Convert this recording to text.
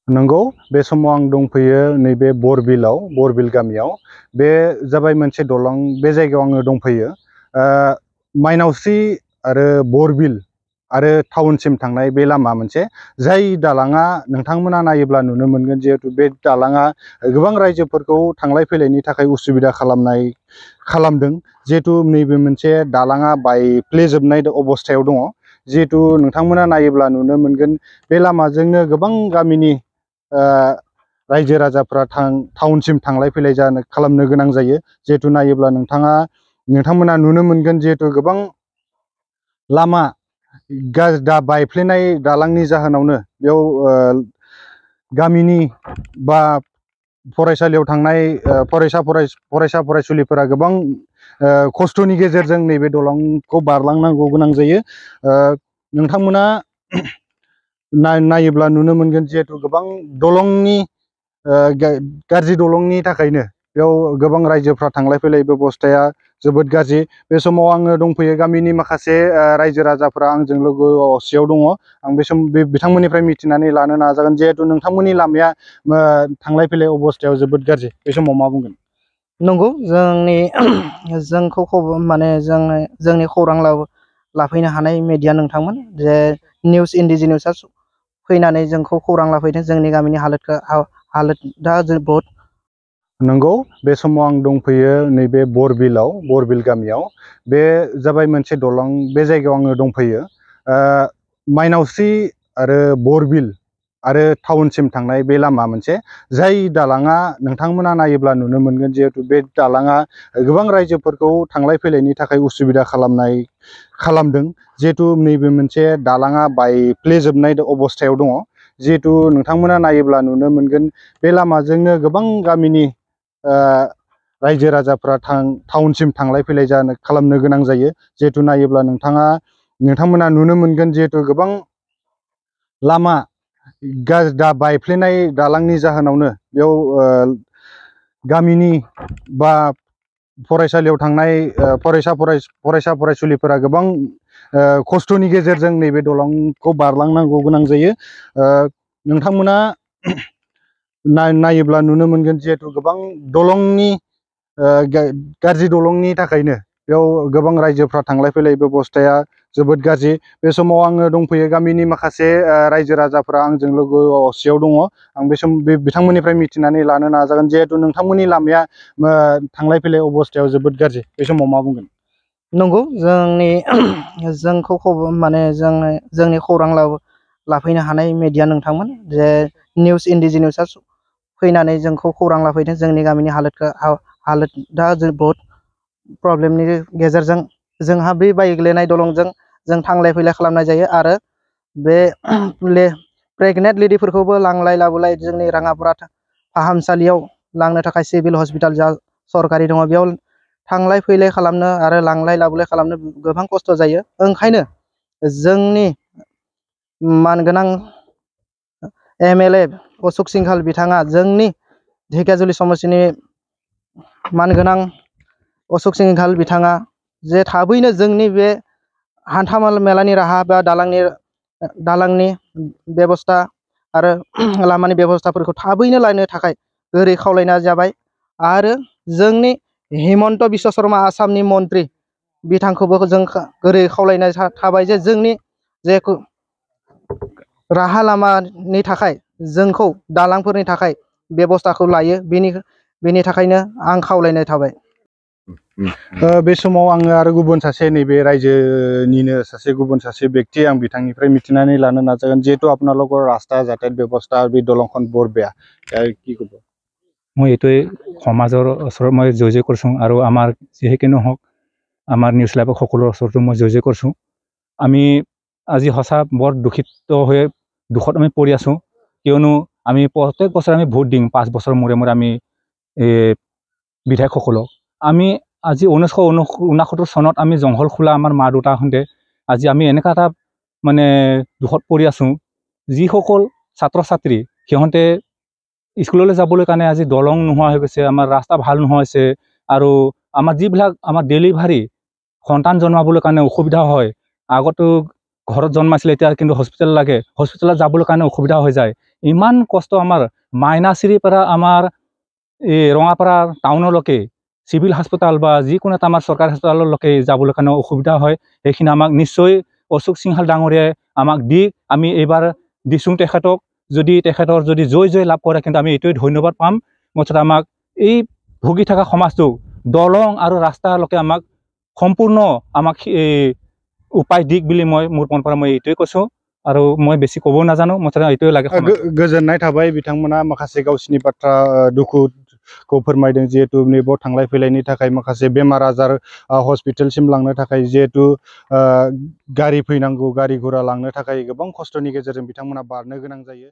नंगौ बे समाव आं दंफैयो नैबे बरबिल गामियाव बे जाबाय मोनसे दलं बे जायगायाव आङो दंफैयो माइनावस्रि आरो बरबिल आरो टाउनसिम थांनाय बे लामा मोनसे जाय दालाङा नोंथांमोना नायोब्ला नुनो मोनगोन जिहेतु बे दालाङा गोबां रायजोफोरखौ थांलाय फैलायनि थाखाय उसुबिदा खालामदों जिहेतु नैबे मोनसे दालाङा बायफ्लेजोबनाय अबस्थायाव दङ जिहेतु नोंथांमोना नायोब्ला नुनो मोनगोन बे लामाजोंनो गोबां गामिनि रायजो राजाफ्रा टाउनसिम थांलाय फैलाय खालामनो गोनां जायो जिहेतु नायोब्ला नोंथांमोना नुनो मोनगोन जिहेतु गोबां लामा बायफ्लेनाय दालांनि जाहोनावनो बेयाव गामिनि बा फरायसालियाव थांनाय फरायसा फरायसुलिफोरा गोबां खस्थ'नि गेजेरजों नैबे दलंखौ बारलांनांगौ गोनां जायो नोंथांमोना नायोब्ला नुनो मोनगोन जिहेतु गोबां दलंनि गाज्रि दलंनि थाखायनो बेयाव गोबां रायजोफ्रा थांलाय फैलाय बेबस्थाया जोबोद गाज्रि बे समाव आङो दंफैयो गामिनि माखासे रायजो राजाफ्रा आंजों लोगोसेयाव दङ आं बे बिथांमोननिफ्राय मिथिनानै लानो नाजागोन जिहेतु नोंथांमोननि लामाया थांलाय फैलाय अबस्थायाव जोबोद गाज्रि बे समाव मा बुंगोन नंगौ जोंखौ माने जोंनि खौरां लाफैनो हानाय मेडिया नोंथांमोन जे निउस इन्डिजिनिउसआ फैनानै जोंखौ खौरां लाफैदों जोंनि गामिनि हालोदा बहुत नंगौ बे समाव आं दंफैयो नैबे बरबिल गामियाव बे जाबाय मोनसे दलं बे जायगायाव आङो दंफैयो माइनावस्रि आरो बरबिल आरो टाउनसिम थांनाय बे लामा मोनसे जाय दालाङा नोंथांमोना नायोब्ला नुनो मोनगोन जिहेतु बे दालाङा गोबां रायजोफोरखौ थांलाय फैलायनि थाखाय उसुबिदा खालामदों जिहेतु नैबे मोनसे दालाङा बायफ्लेजोबनाय अबस्थायाव दङ जिहेतु नोंथांमोना नायोब्ला नुनो मोनगोन बे लामाजोंनो गोबां गामिनि रायजो राजाफ्रा टाउनसिम थांलाय फैलाय खालामनो गोनां जायो जिहेतु नायोब्ला नोंथांमोना नुनो मोनगोन जिहेतु गोबां लामा बायफ्लेनाय दालांनि जाहोनावनो बेयाव गामिनि बा फरायसालियाव थांनाय फरायसा फरायसुलिफोरा गोबां खस्थ'नि गेजेरजों नैबे दलंखौ बारलांनांगौ गोनां जायो नोंथांमोना नायोब्ला नुनो मोनगोन जिहेतु गोबां दलंनि गाज्रि दलंनि थाखायनो बेयाव गोबां रायजोफ्रा थांलाय फैलाय बेबस्थाया जोबोद गाज्रि बे समाव आङो दंफैयो गामिनि माखासे रायजो राजाफ्रा आंजों लोगोसेयाव दङ आं बे बिथांमोननिफ्राय मिथिनानै लानो नाजागोन जिहेतु नोंथांमोननि लामाया थांलाय फैलाय अबस्थायाव जोबोद गाज्रि बे समाव मा बुंगोन नंगौ जोंखौ माने जोंनि खौरां लाफैनो हानाय मेडिया नोंथांमोन जे निउस इन्डिजिनिउसआ फैनानै जोंखौ खौरां लाफैदों जोंनि गामिनि हालोदा बहुत प्रब्लेमनि गेजेरजों जोंहा बे बायग्लिनाय दलंजों जों थांलाय फैलाय खालामनाय जायो आरो बे प्रेगनेन्ट लेडिफोरखौबो लांलाय लाबोलाय जोंनि राङापारा फाहामसालियाव लांनो थाखाय सिभिल हस्पिटाल जा सरकारि दङ बेयाव थांलाय फैलाय खालामनो आरो लांलाय लाबोलाय खालामनो गोबां खस्थ' जायो ओंखायनो जोंनि मानगोनां MLA अशोक सिंघाल बिथाङा जोंनि ढेकियाजुलि समस्तिनि मानगोनां अशोक सिंघाल बिथाङा जे थाबैनो जोंनि बे हान्था मेलानि राहा बा दालांनि बेबस्था आरो लामानि बेबस्थाफोरखौ थाबैनो लानो थाखाय गोरै खावलायनाय जाबाय आरो जोंनि हिमन्त बिश्व शर्मा आसामनि मन्त्रि बिथांखौबो जों गोरै खावलायनाय थाबाय जे जोंनि जे राहा लामानि थाखाय जोंखौ दालांफोरनि थाखाय बेबस्थाखौ लायो बेनि थाखायनो आं खावलायनाय थाबाय बे समाव आङो आरो गुबुन सासे नैबे रायजोनिनो गुबुन सासे ব্যক্তি आं बिथांनिफ्राय मिथिनानै लानो नाजागोन जिहेतु আপোনালোকৰ ৰাস্তা যাতায়াত ব্যৱস্থা আৰু দলংখন বৰ বেয়া কি ক'ব মই এইটোৱে সমাজৰ ওচৰত মই জয় কৰিছোঁ আৰু আমাৰ যিহেকে নহওক আমাৰ নিউজ লাইভৰ সকলোৰ ওচৰতো মই জয় কৰিছোঁ আমি আজি সঁচা বৰ দুখত আমি পৰি আছোঁ কিয়নো আমি প্ৰত্যেক বছৰে আমি ভোট দিওঁ 5 বছৰ মূৰে মূৰে আমি বিধায়কসকলক আমি আজি 1969 চনত আমি জংঘল খোলা আমাৰ মা দেউতাহঁতে আজি আমি এনেকুৱা এটা মানে দুখত পৰি আছোঁ যিসকল ছাত্ৰ ছাত্ৰী সিহঁতে স্কুললৈ যাবলৈ কাৰণে আজি দলং নোহোৱা হৈ গৈছে আমাৰ ৰাস্তা ভাল নোহোৱা হৈছে আৰু আমাৰ যিবিলাক আমাৰ ডেলিভাৰী সন্তান জন্মাবলৈ কাৰণে অসুবিধা হয় আগতো ঘৰত জন্মাইছিলে এতিয়া কিন্তু হস্পিটেল লাগে হস্পিটেলত যাবলৈ কাৰণে অসুবিধা হৈ যায় ইমান কষ্ট আমাৰ মাইনাচিৰিৰ পৰা আমাৰ এই ৰঙাপাৰা টাউনলৈকে চিভিল হাস্পতাল বা যিকোনো এটা আমাৰ চৰকাৰী হাস্পতাললৈকে যাবলৈ কাৰণে অসুবিধা হয়। সেইখিনি আমাক নিশ্চয় অশোক সিংহাল ডাঙৰীয়াই আমাক দি আমি এইবাৰ দিছোঁ তেখেতক। যদি তেখেতৰ যদি জয় লাভ কৰে কিন্তু আমি এইটোৱে ধন্যবাদ পাম। মুঠতে আমাক এই ভুগি থকা সমাজটোক দলং আৰু ৰাস্তালৈকে আমাক সম্পূৰ্ণ আমাক উপায় দিক বুলি মই মোৰ মনৰ পৰা মই এইটোৱে কৈছোঁ। আৰু মই বেছি ক'ব নাজানো, মুঠতে এইটোৱে লাগে। गोजोननाय थाबाय बिथांमोना माखासे गावसिनि बाथ्रा दुखुखौ फोरमायदों। जिहेतु नैबाव थांलाय फैलायनि थाखाय माखासे बेमार आजार हस्पिटालसिम लांनो थाखाय जिहेतु गारि फैनांगौ, गारि घोड़ा लांनो थाखाय गोबां खस्थ'नि गेजेरजों बिथांमोना बारनो गोनां जायो।